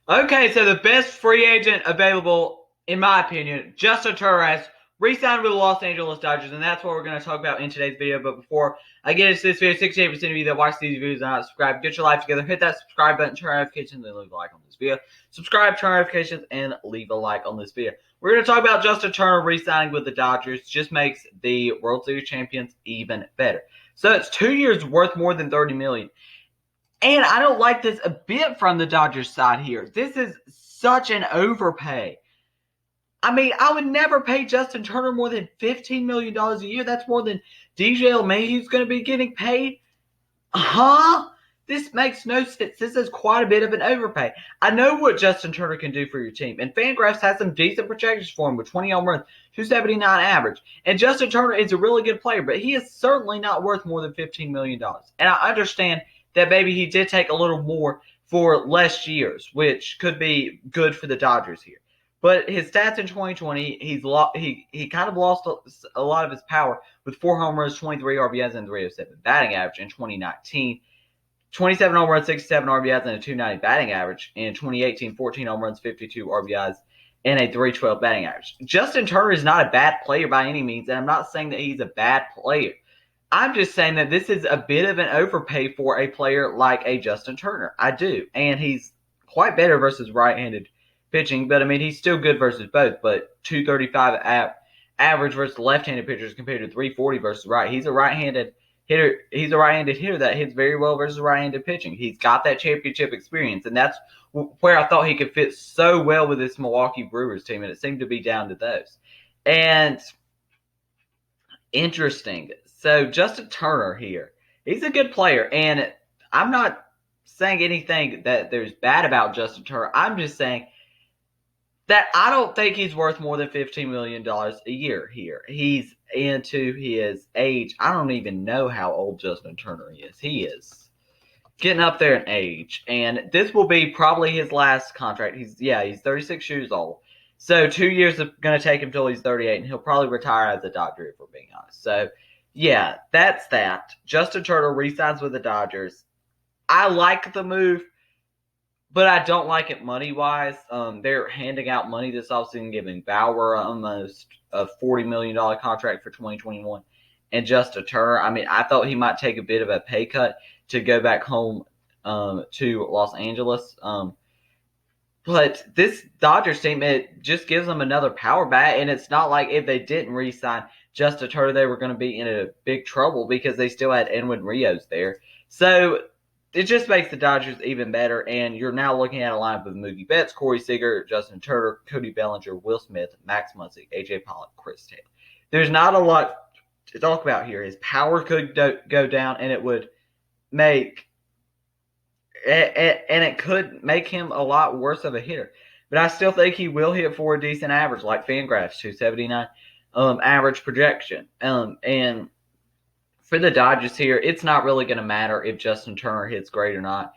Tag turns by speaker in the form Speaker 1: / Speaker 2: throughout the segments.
Speaker 1: Okay, so the best free agent available, in my opinion, Justin Turner, re-signed with the Los Angeles Dodgers, and that's what we're going to talk about in today's video. But before I get into this video, 68% of you that watch these videos are not subscribed. Get your life together, hit that subscribe button, turn on notifications, and leave a like on this video. Subscribe, turn on notifications, and leave a like on this video. We're going to talk about Justin Turner re-signing with the Dodgers. Just makes the World Series champions even better. So it's 2 years worth more than $30 million. And I don't like this a bit from the Dodgers side here. This is such an overpay. I mean, I would never pay Justin Turner more than $15 million a year. That's more than DJ LeMahieu's going to be getting paid. Huh? This makes no sense. This is quite a bit of an overpay. I know what Justin Turner can do for your team. And Fangraphs has some decent projections for him with 20 home runs, 279 average. And Justin Turner is a really good player, but he is certainly not worth more than $15 million. And I understand that maybe he did take a little more for less years, which could be good for the Dodgers here. But his stats in 2020, he kind of lost a lot of his power with 4 home runs, 23 RBIs, and 307 batting average in 2019. 27 home runs, 67 RBIs, and a 290 batting average. In 2018, 14 home runs, 52 RBIs, and a 312 batting average. Justin Turner is not a bad player by any means, and I'm not saying that he's a bad player. I'm just saying that this is a bit of an overpay for a player like a Justin Turner. I do. And he's quite better versus right-handed pitching, but I mean, he's still good versus both. But 235 average versus left-handed pitchers compared to 340 versus right. He's a right-handed hitter. He's a right-handed hitter that hits very well versus right-handed pitching. He's got that championship experience, and that's where I thought he could fit so well with this Milwaukee Brewers team, and it seemed to be down to those. And interesting. So Justin Turner here, he's a good player, and I'm not saying anything that there's bad about Justin Turner. I'm just saying that I don't think he's worth more than $15 million a year here. He's into his age. I don't even know how old Justin Turner is. He is getting up there in age, and this will be probably his last contract. He's 36 years old. So 2 years is going to take him till he's 38, and he'll probably retire as a Dodger, if we're being honest. So yeah, that's that. Justin Turner re-signs with the Dodgers. I like the move, but I don't like it money-wise. They're handing out money this offseason, giving Bauer almost a $40 million contract for 2021. And Justin Turner, I mean, I thought he might take a bit of a pay cut to go back home to Los Angeles. But this Dodgers team, it just gives them another power bat, and it's not like if they didn't re-sign Justin Turner, they were going to be in a big trouble because they still had Edwin Rios there. So it just makes the Dodgers even better, and you're now looking at a lineup of Mookie Betts, Corey Seager, Justin Turner, Cody Bellinger, Will Smith, Max Muncy, A.J. Pollock, Chris Taylor. There's not a lot to talk about here. His power could go down, and it would make and it could make him a lot worse of a hitter. But I still think he will hit for a decent average, like Fangraphs, 279 average projection. And for the Dodgers here, it's not really going to matter if Justin Turner hits great or not.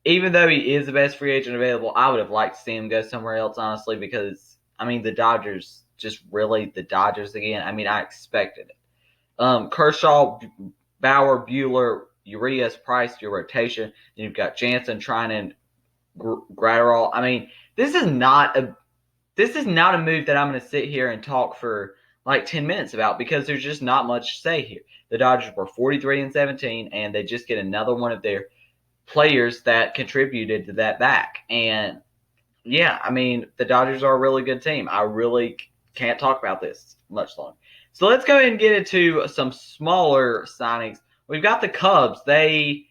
Speaker 1: Even though he is the best free agent available, I would have liked to see him go somewhere else, honestly, because, I mean, the Dodgers, just really the Dodgers again. I mean, I expected it. Kershaw, Bauer, Buehler, Urias, Price, your rotation. Then you've got Jansen, Trinan, Gratterall. I mean, this is not a move that I'm going to sit here and talk for like 10 minutes about because there's just not much to say here. The Dodgers were 43-17, and they just get another one of their players that contributed to that back. And yeah, I mean, the Dodgers are a really good team. I really can't talk about this much longer. So let's go ahead and get into some smaller signings. We've got the Cubs. They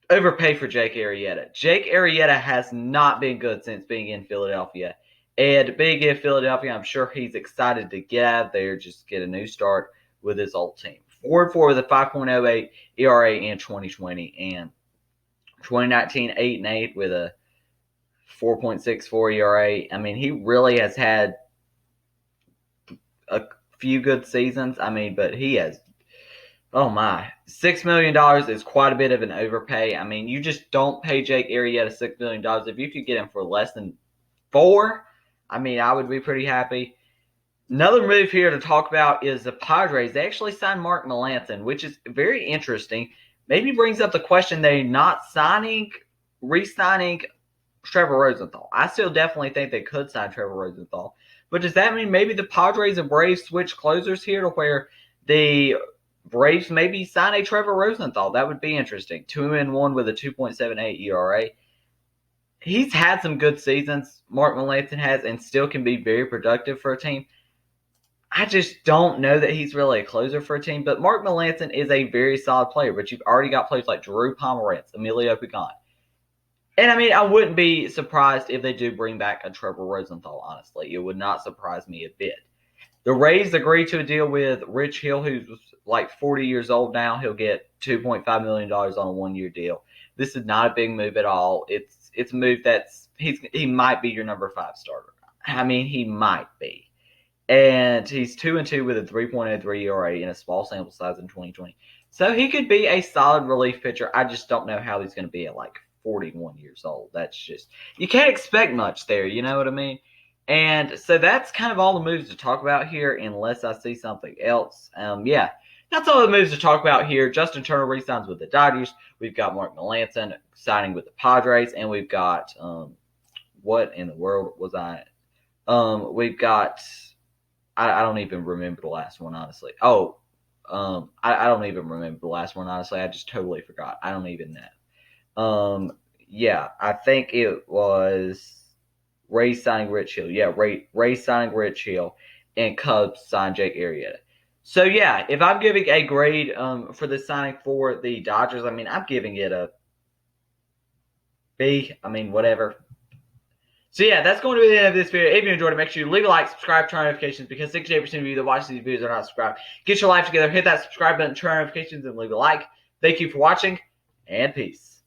Speaker 1: overpay for Jake Arrieta. Jake Arrieta has not been good since being in Philadelphia. And being in Philadelphia, I'm sure he's excited to get out of there, just get a new start with his old team. 4-4 with a 5.08 ERA in 2020, and 2019 8-8 with a 4.64 ERA. I mean, he really has had a few good seasons. I mean, but he has, oh my, $6 million is quite a bit of an overpay. I mean, you just don't pay Jake Arrieta $6 million. If you could get him for less than $4, I mean, I would be pretty happy. Another move here to talk about is the Padres. They actually signed Mark Melancon, which is very interesting. Maybe brings up the question they're not re-signing Trevor Rosenthal. I still definitely think they could sign Trevor Rosenthal. But does that mean maybe the Padres and Braves switch closers here to where the Braves maybe sign a Trevor Rosenthal? That would be interesting. 2-1 with a 2.78 ERA. He's had some good seasons, Mark Melancon has, and still can be very productive for a team. I just don't know that he's really a closer for a team. But Mark Melancon is a very solid player. But you've already got players like Drew Pomeranz, Emilio Pagan. And I mean, I wouldn't be surprised if they do bring back a Trevor Rosenthal, honestly. It would not surprise me a bit. The Rays agreed to a deal with Rich Hill, who's like 40 years old now. He'll get $2.5 million on a 1-year deal. This is not a big move at all. It's a move that's he might be your number 5 starter. I mean, he might be. And he's 2-2 with a 3.03 ERA in a small sample size in 2020. So he could be a solid relief pitcher. I just don't know how he's going to be at like 41 years old. That's just, you can't expect much there, you know what I mean? And so that's kind of all the moves to talk about here, unless I see something else. Yeah, that's all the moves to talk about here. Justin Turner re-signs with the Dodgers. We've got Mark Melancon signing with the Padres, and we've got what in the world was I? We've got I don't even remember the last one, honestly. I don't even remember the last one, honestly. I just totally forgot. I don't even know. Yeah, I think it was Ray signing Rich Hill. Yeah, Ray signing Rich Hill, and Cubs signed Jake Arrieta. So yeah, if I'm giving a grade for the signing for the Dodgers, I mean I'm giving it a B. I mean whatever. So yeah, that's going to be the end of this video. If you enjoyed it, make sure you leave a like, subscribe, turn on notifications, because 68% of you that watch these videos are not subscribed. Get your life together, hit that subscribe button, turn on notifications, and leave a like. Thank you for watching, and peace.